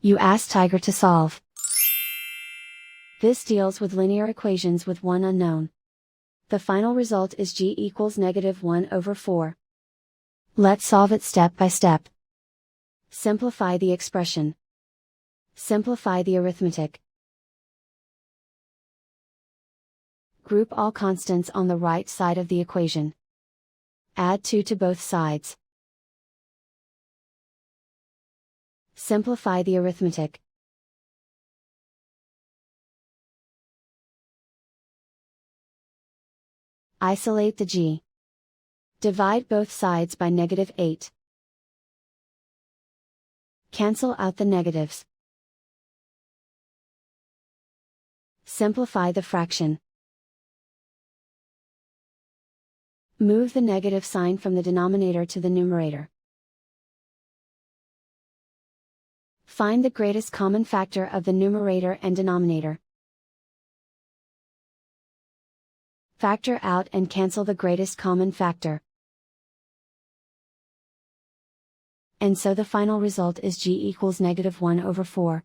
You ask Tiger to solve. This deals with linear equations with one unknown. The final result is g equals -1/4. Let's solve it step by step. Simplify the expression. Simplify the arithmetic. Group all constants on the right side of the equation. Add 2 to both sides. Simplify the arithmetic. Isolate the g. Divide both sides by -8. Cancel out the negatives. Simplify the fraction. Move the negative sign from the denominator to the numerator. Find the greatest common factor of the numerator and denominator. Factor out and cancel the greatest common factor. And so the final result is g equals -1/4.